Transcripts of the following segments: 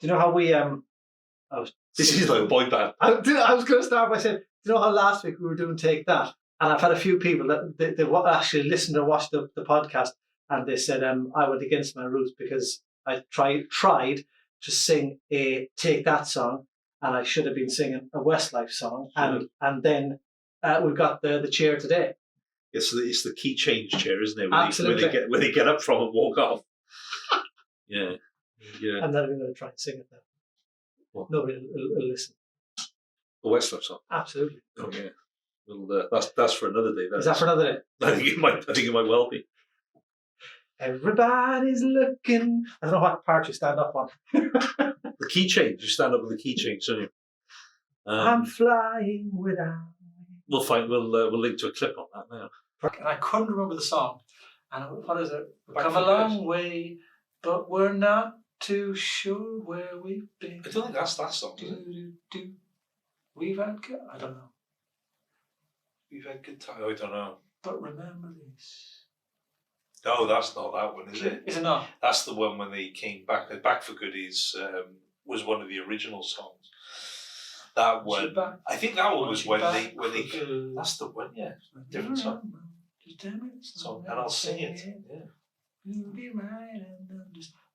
Do you know how we This is like a boy band. I was going to start by saying, do you know how last week we were doing Take That? And I've had a few people that they actually listened or watched the podcast, and they said I went against my roots because I tried to sing a Take That song, and I should have been singing a Westlife song. And then we've got the chair today. It's the key change chair, isn't it? Absolutely. Where they get up from and walk off. Yeah. I'm not even going to try and sing it now. What? Nobody will listen. The Westlife song. Absolutely. Oh yeah. Well, that's for another day. Is that for another day? I think it might well be. Everybody's looking. I don't know what part you stand up on. The key change. You stand up with the key change, don't you? I'm flying without. We'll find. We'll link to a clip on that now. And I couldn't remember the song. And what is it? We've come a long way, but we're not too sure where we've been. I don't think that's that song, is it? We've had good. I don't know. We've had good time. I don't know. But remember this. No, that's not that one, is it? Is it not? That's the one when they came back. Back for Good was one of the original songs. That one, I think that one was when they. That's the one, yeah. Different song. Song, and I'll sing it. Yeah.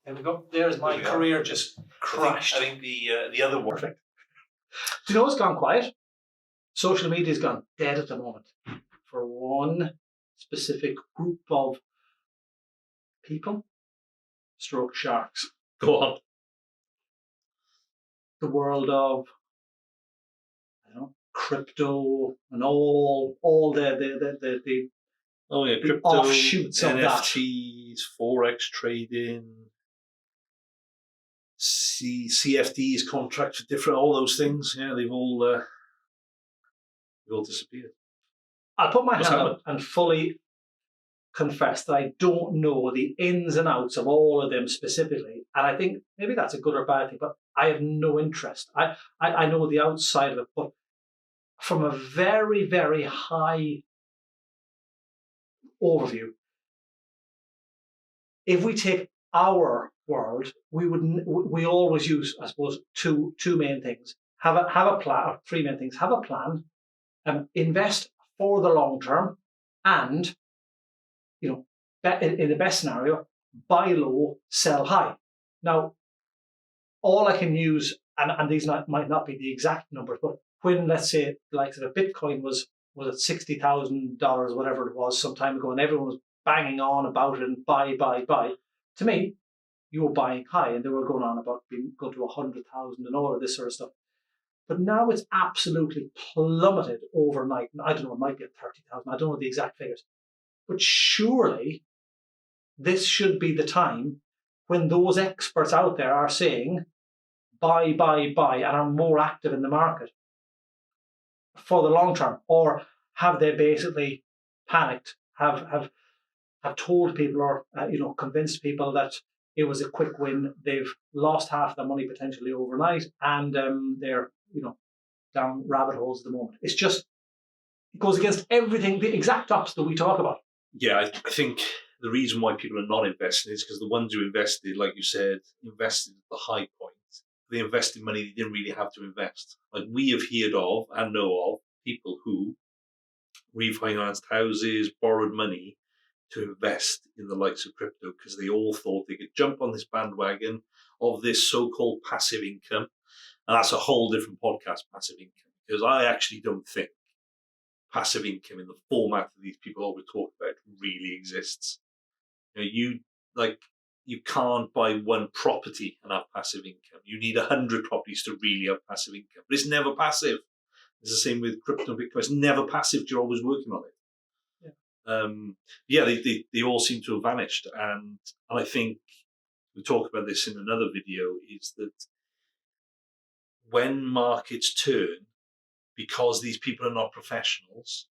There we go. There's my career just crashed. I think the other one. Perfect. Do you know what's gone quiet? Social media's gone dead at the moment for one specific group of people. Stroke sharks. Go on. The world of crypto and all the crypto, offshoots of NFTs, forex trading, CFDs, contracts for different, all those things. Yeah, they've all disappeared. I'll put my hand up and fully confess that I don't know the ins and outs of all of them specifically, and I think maybe that's a good or bad thing, but I have no interest. I know the outside of it, but from a very, very high overview, if we take our world, we always use, I suppose, two main things. Have a plan, or three main things. Have a plan, invest for the long term, and in the best scenario, buy low, sell high. Now, all I can use, and these might not be the exact numbers, but when, let's say, like a Bitcoin was at $60,000, whatever it was, some time ago, and everyone was banging on about it and buy. To me, you were buying high, and they were going on about going to 100,000 and all of this sort of stuff. But now it's absolutely plummeted overnight. I don't know, it might be at 30,000. I don't know the exact figures. But surely this should be the time when those experts out there are saying buy, and are more active in the market for the long term. Or have they basically panicked, have told people, or convinced people that it was a quick win, they've lost half their money potentially overnight, and they're down rabbit holes at the moment. It goes against everything, the exact opposite that we talk about. Yeah, I think the reason why people are not investing is because the ones who invested, like you said, invested at the high point. They invested money they didn't really have to invest. Like, we have heard of and know of people who refinanced houses, borrowed money to invest in the likes of crypto because they all thought they could jump on this bandwagon of this so-called passive income. And that's a whole different podcast, passive income, because I actually don't think passive income in the format that these people always talk about really exists. You can't buy one property and have passive income. You need 100 properties to really have passive income. But it's never passive. It's the same with crypto and Bitcoin. It's never passive. You're always working on it. They all seem to have vanished. And I think we talk about this in another video, is that when markets turn, because these people are not professionals,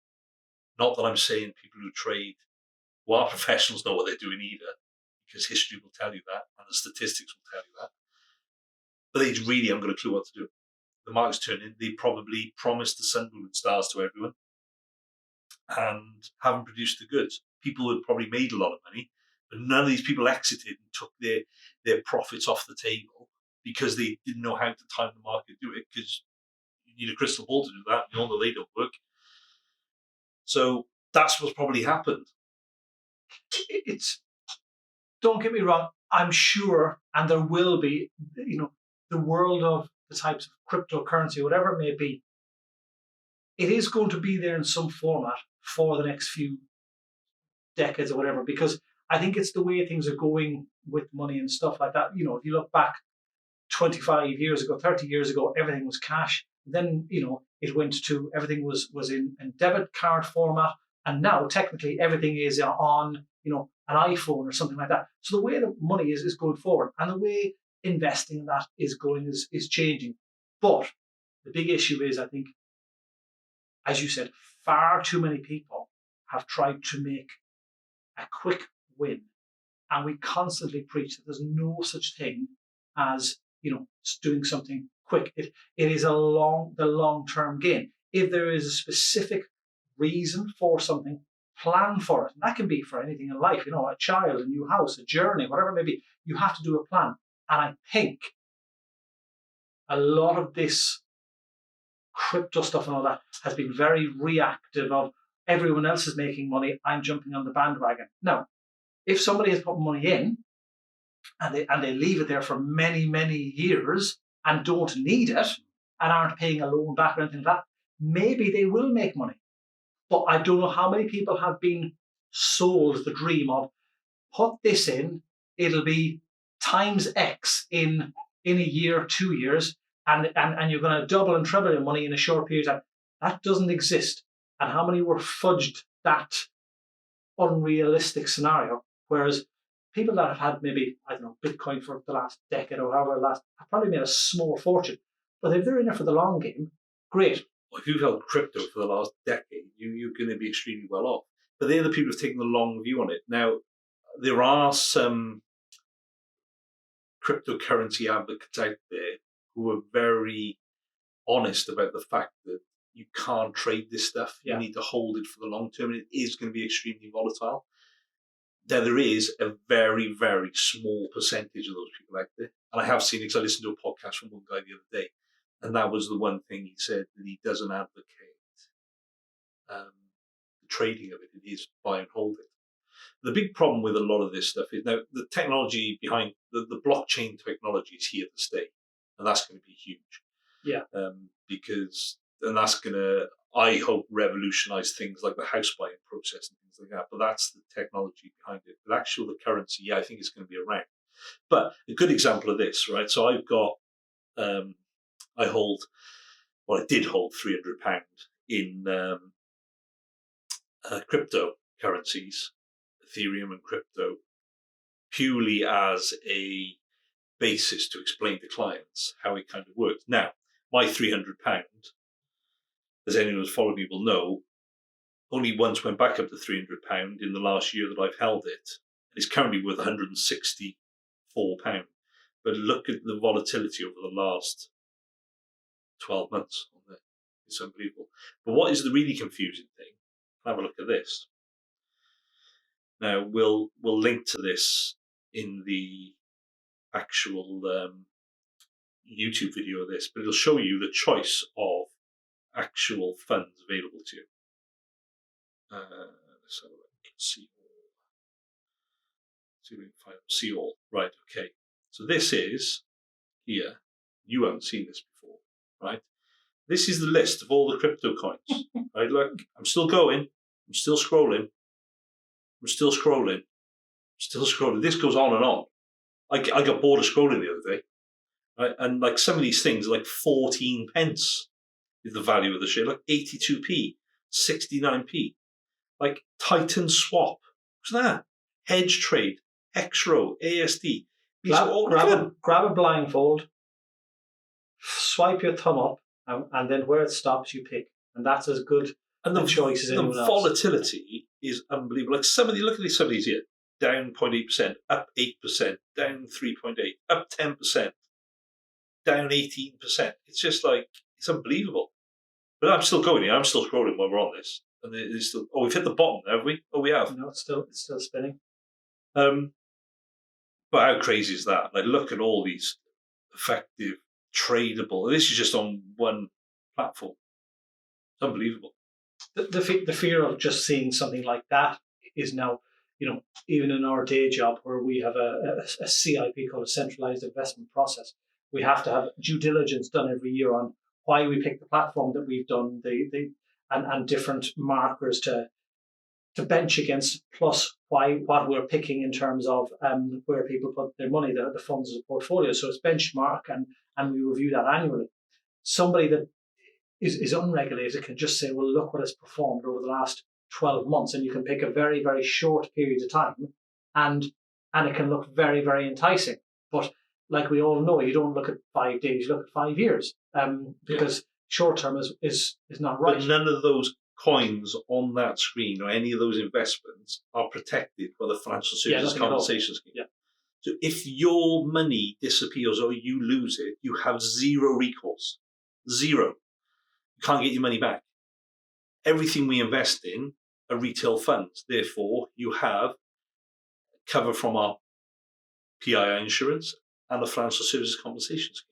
not that I'm saying people who trade who are professionals know what they're doing either, because history will tell you that, and the statistics will tell you that, but they really haven't got a clue what to do. The market's turning, they probably promised the sun, moon and stars to everyone and haven't produced the goods. People who had probably made a lot of money, but none of these people exited and took their profits off the table because they didn't know how to time the market to do it, because you need a crystal ball to do that, and you all know they don't work. So that's what's probably happened. It's, don't get me wrong, I'm sure, and there will be, the world of the types of cryptocurrency, whatever it may be, it is going to be there in some format for the next few decades or whatever, because I think it's the way things are going with money and stuff like that. If you look back 25 years ago, 30 years ago, everything was cash. Then, it went to everything was in debit card format. And now technically everything is on, an iPhone or something like that. So the way that money is going forward, and the way investing in that is going is changing. But the big issue is, I think, as you said, far too many people have tried to make a quick win. And we constantly preach that there's no such thing as, doing something quick. It is the long-term gain. If there is a specific reason for something, plan for it. And that can be for anything in life, a child, a new house, a journey, whatever it may be. You have to do a plan. And I think a lot of this crypto stuff and all that has been very reactive of everyone else is making money, I'm jumping on the bandwagon. Now, if somebody has put money in and they leave it there for many, many years and don't need it and aren't paying a loan back or anything like that, maybe they will make money. But I don't know how many people have been sold the dream of, put this in, it'll be times X in a year, 2 years, and you're going to double and treble your money in a short period of time. That doesn't exist. And how many were fudged that unrealistic scenario? Whereas people that have had maybe, Bitcoin for the last decade or however have probably made a small fortune. But if they're in it for the long game, great. Well, if you've held crypto for the last decade, you're going to be extremely well off. But they're the people who've taken the long view on it. Now, there are some cryptocurrency advocates out there who are very honest about the fact that you can't trade this stuff. You need to hold it for the long term, and it is going to be extremely volatile. Now, there is a very, very small percentage of those people out there. And I have seen it because I listened to a podcast from one guy the other day, and that was the one thing he said, that he doesn't advocate the trading of it. It is buy and hold it. The big problem with a lot of this stuff is now the technology behind the blockchain technology is here to stay, and that's going to be huge. Yeah. And that's going to, I hope, revolutionize things like the house buying process and things like that. But that's the technology behind it. But actually, the currency, I think, is going to be around. But a good example of this, right? So I've got, I did hold £300 in cryptocurrencies, Ethereum and crypto, purely as a basis to explain to clients how it kind of works. Now, my £300, as anyone who's followed me will know, only once went back up to £300 in the last year that I've held it. It's currently worth £164. But look at the volatility over the last 12 months on there. It's unbelievable. But what is the really confusing thing? Have a look at this. Now, we'll link to this in the actual YouTube video of this, but it'll show you the choice of actual funds available to you. Let's have a look. See all. See if we can find them. See all. Right, okay. So this is here. You haven't seen this before, right? This is the list of all the crypto coins. Right, look, I'm still going. I'm still scrolling. I'm still scrolling. Still scrolling. This goes on and on. I got bored of scrolling the other day. Right? And like some of these things, like 14 pence is the value of the share. Like 82p, 69p. Like Titan Swap. What's that? Hedge Trade, Hexro, ASD. Grab a blindfold, swipe your thumb up, and then where it stops, you pick. And that's as good a choice as anyone else. The volatility is unbelievable. Like look at some of these here. Down 0.8%, up 8%, down 3.8%, up 10%, down 18%. It's just like, it's unbelievable. But I'm still going here. I'm still scrolling while we're on this. And it's still, we've hit the bottom, have we? Oh, we have. No, it's still spinning. But how crazy is that? Like, look at all these effective, tradable. This is just on one platform. It's unbelievable. The fear of just seeing something like that is now, even in our day job where we have a CIP called a centralized investment process, we have to have due diligence done every year on why we pick the platform that we've done, and different markers to bench against, plus what we're picking in terms of where people put their money, the funds as a portfolio. So it's benchmark, and we review that annually. Somebody that is unregulated can just say, well, look what has performed over the last 12 months, and you can pick a very, very short period of time, and it can look very, very enticing. But like we all know, you don't look at 5 days, you look at 5 years, because short term is not right. But none of those coins on that screen or any of those investments are protected by the Financial Services Compensation Scheme. Yeah. So if your money disappears or you lose it, you have zero recourse. Zero. You can't get your money back. Everything we invest in are retail funds. Therefore, you have cover from our PII insurance and the Financial Services Compensation Scheme.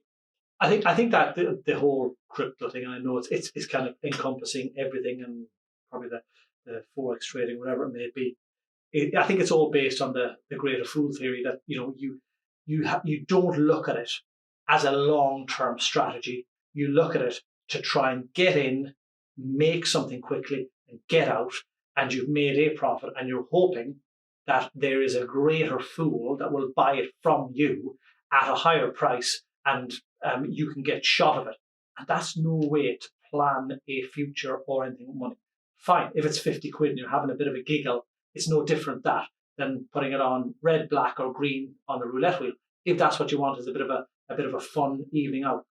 I think that the whole crypto thing, and I know it's kind of encompassing everything, and probably the forex trading, whatever it may be. I think it's all based on the greater fool theory that you don't look at it as a long-term strategy. You look at it to try and get in, make something quickly, and get out, and you've made a profit, and you're hoping that there is a greater fool that will buy it from you at a higher price, and you can get shot of it. And that's no way to plan a future or anything with money. Fine, if it's 50 quid and you're having a bit of a giggle, it's no different than putting it on red, black, or green on the roulette wheel. If that's what you want, is a bit of a fun evening out.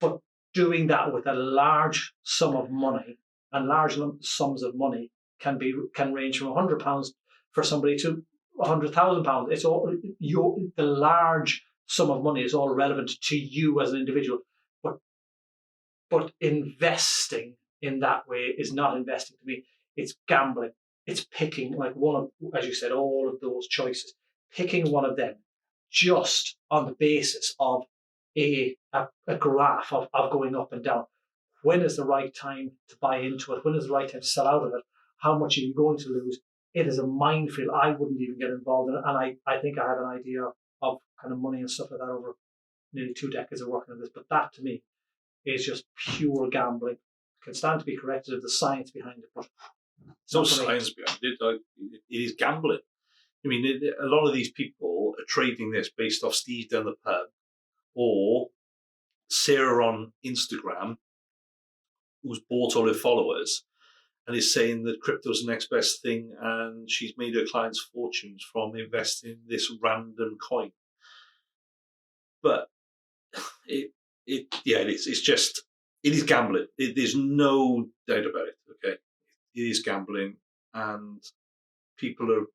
But doing that with a large sum of money, and large sums of money can range from £100 for somebody to £100,000. It's all the large sum of money is all relevant to you as an individual, but investing in that way is not investing to me. It's gambling. It's picking, like one of, as you said, all of those choices, picking one of them just on the basis of a graph of going up and down. When is the right time to buy into it? When is the right time to sell out of it? How much are you going to lose? It is a minefield. I wouldn't even get involved in it. And I think I have an idea of kind of money and stuff like that over nearly 2 decades of working on this. But that to me is just pure gambling. It can stand to be corrected if the science behind it, but there's no science behind it. It is gambling. I mean, a lot of these people are trading this based off Steve down the pub or Sarah on Instagram, who's bought all her followers and is saying that crypto's the next best thing, and she's made her clients fortunes from investing in this random coin. But it is. It's just, it is gambling. There's no doubt about it. Okay, it is gambling, and people are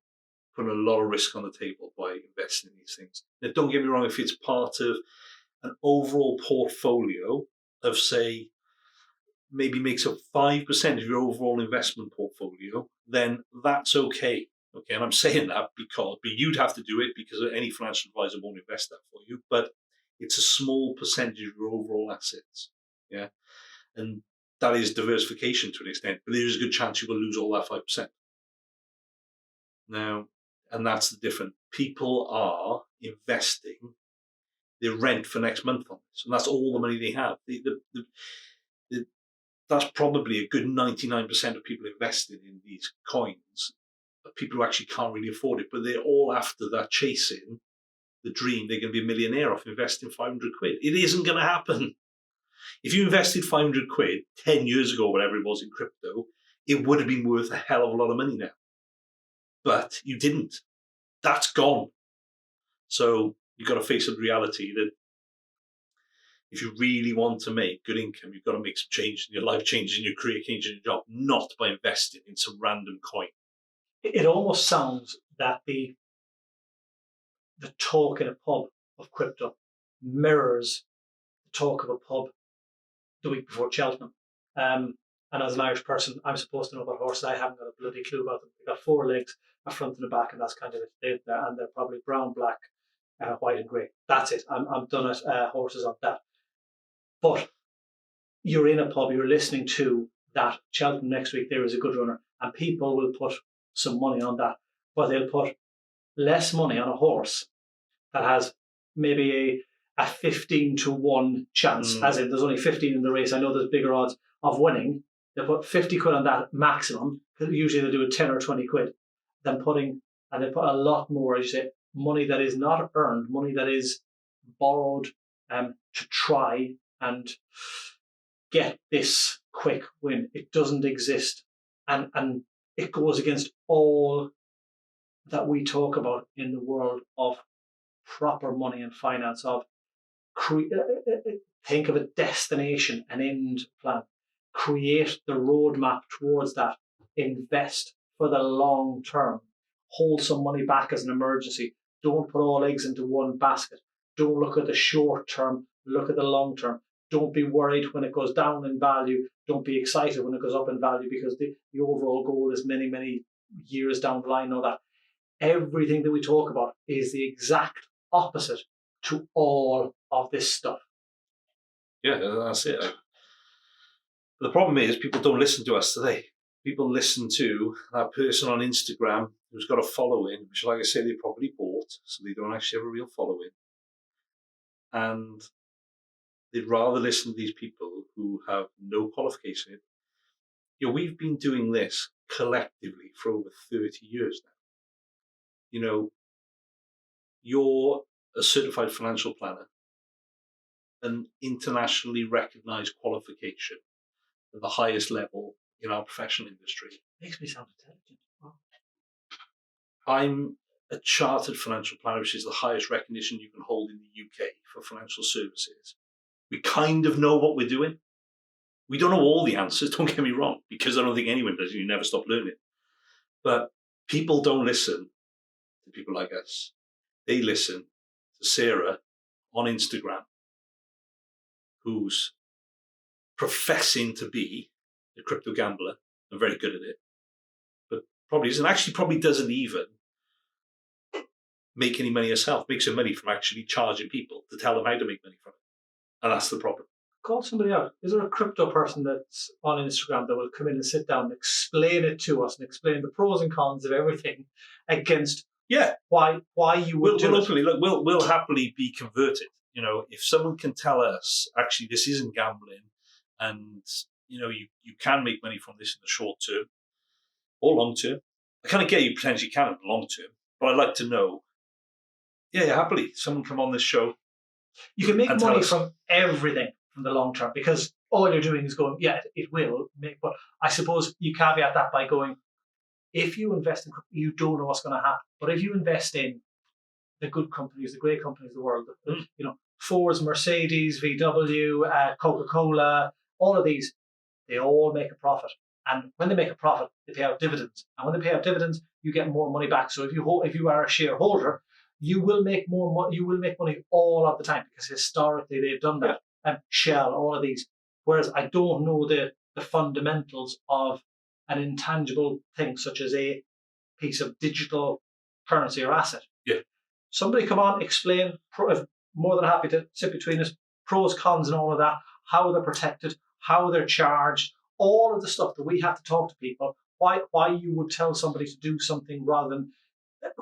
putting a lot of risk on the table by investing in these things. Now, don't get me wrong. If it's part of an overall portfolio of, say, maybe makes up 5% of your overall investment portfolio, then that's okay. Okay, and I'm saying that but you'd have to do it because any financial advisor won't invest that for you. But it's a small percentage of your overall assets. Yeah, and that is diversification to an extent, but there is a good chance you will lose all that 5%. Now, and that's the difference. People are investing their rent for next month on this, and that's all the money they have. That's probably a good 99% of people investing in these coins, but people who actually can't really afford it, but they're all after that, chasing the dream they're going to be a millionaire off investing 500 quid. It isn't going to happen. If you invested 500 quid 10 years ago, whatever it was in crypto, it would have been worth a hell of a lot of money now. But you didn't. That's gone. So you've got to face the reality that if you really want to make good income, you've got to make some changes in your life, changes in your career, changes in your job, not by investing in some random coin. It almost sounds that the talk in a pub of crypto mirrors the talk of a pub the week before Cheltenham. And as an Irish person, I'm supposed to know about horses. I haven't got a bloody clue about them. They've got 4 legs, a front and a back, and that's kind of it. And they're probably brown, black, white and grey. That's it. I'm done at horses of that. But you're in a pub, you're listening to that Cheltenham next week, there is a good runner, and people will put some money on that, but they'll put less money on a horse that has maybe a 15-1 chance, as in there's only 15 in the race. I know there's bigger odds of winning. They put 50 quid on that maximum, because usually they do a 10 or 20 quid, than and they put a lot more, as you say, money that is not earned, money that is borrowed to try and get this quick win. It doesn't exist. And it goes against all that we talk about in the world of proper money and finance, of think of a destination, an end plan, create the roadmap towards that, invest for the long term, hold some money back as an emergency, don't put all eggs into one basket, don't look at the short term, look at the long term, don't be worried when it goes down in value, don't be excited when it goes up in value, because the overall goal is many years down the line. Know that everything that we talk about is the exact opposite to all of this stuff. Yeah, that's it. The problem is people don't listen to us today. People listen to that person on Instagram who's got a following, which, like I say, they probably bought, so they don't actually have a real following. And they'd rather listen to these people who have no qualification. You know, we've been doing this collectively for over 30 years now. You know, you're a certified financial planner, an internationally recognized qualification at the highest level in our professional industry. Makes me sound intelligent. Wow. I'm a chartered financial planner, which is the highest recognition you can hold in the UK for financial services. We kind of know what we're doing. We don't know all the answers, don't get me wrong, because I don't think anyone does. You never stop learning. But people don't listen to people like us. They listen to Sarah on Instagram, who's professing to be a crypto gambler and very good at it, but probably isn't. Actually, probably doesn't even make any money herself. Makes her money from actually charging people to tell them how to make money from it. And that's the problem. Call somebody out. Is there a crypto person that's on Instagram that will come in and sit down and explain it to us and explain the pros and cons of everything against why you would do it? Openly, look, we'll happily be converted. You know, if someone can tell us, actually, this isn't gambling, and you know, you can make money from this in the short term or long term. I kind of get you potentially can in the long term, but I'd like to know. Yeah, happily, someone come on this show. You can make money from everything from the long term, because all you're doing is going, it will make. But I suppose you caveat that by going, if you invest in, you don't know what's going to happen. But if you invest in the good companies, the great companies of the world, you know, Ford's, Mercedes, VW, Coca-Cola, all of these, they all make a profit. And when they make a profit, they pay out dividends. And when they pay out dividends, you get more money back. So if you are a shareholder, you will make more money. You will make money all of the time, because historically they've done that. And Shell, all of these. Whereas I don't know the fundamentals of an intangible thing such as a piece of digital currency or asset. Yeah. Somebody come on, explain. More than happy to sit between us. Pros, cons, and all of that. How they're protected, how they're charged, all of the stuff that we have to talk to people. Why you would tell somebody to do something rather than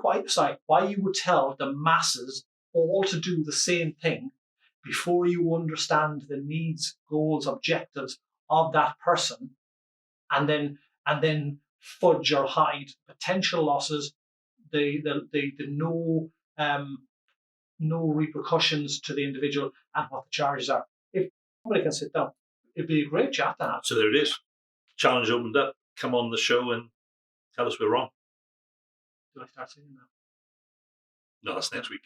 why you would tell the masses all to do the same thing before you understand the needs, goals, objectives of that person, and then fudge or hide potential losses, the no repercussions to the individual, and what the charges are. If somebody can sit down, it'd be a great chat to have. So there it is. Challenge opened up. Come on the show and tell us we're wrong. Do I start singing now? No, that's next week.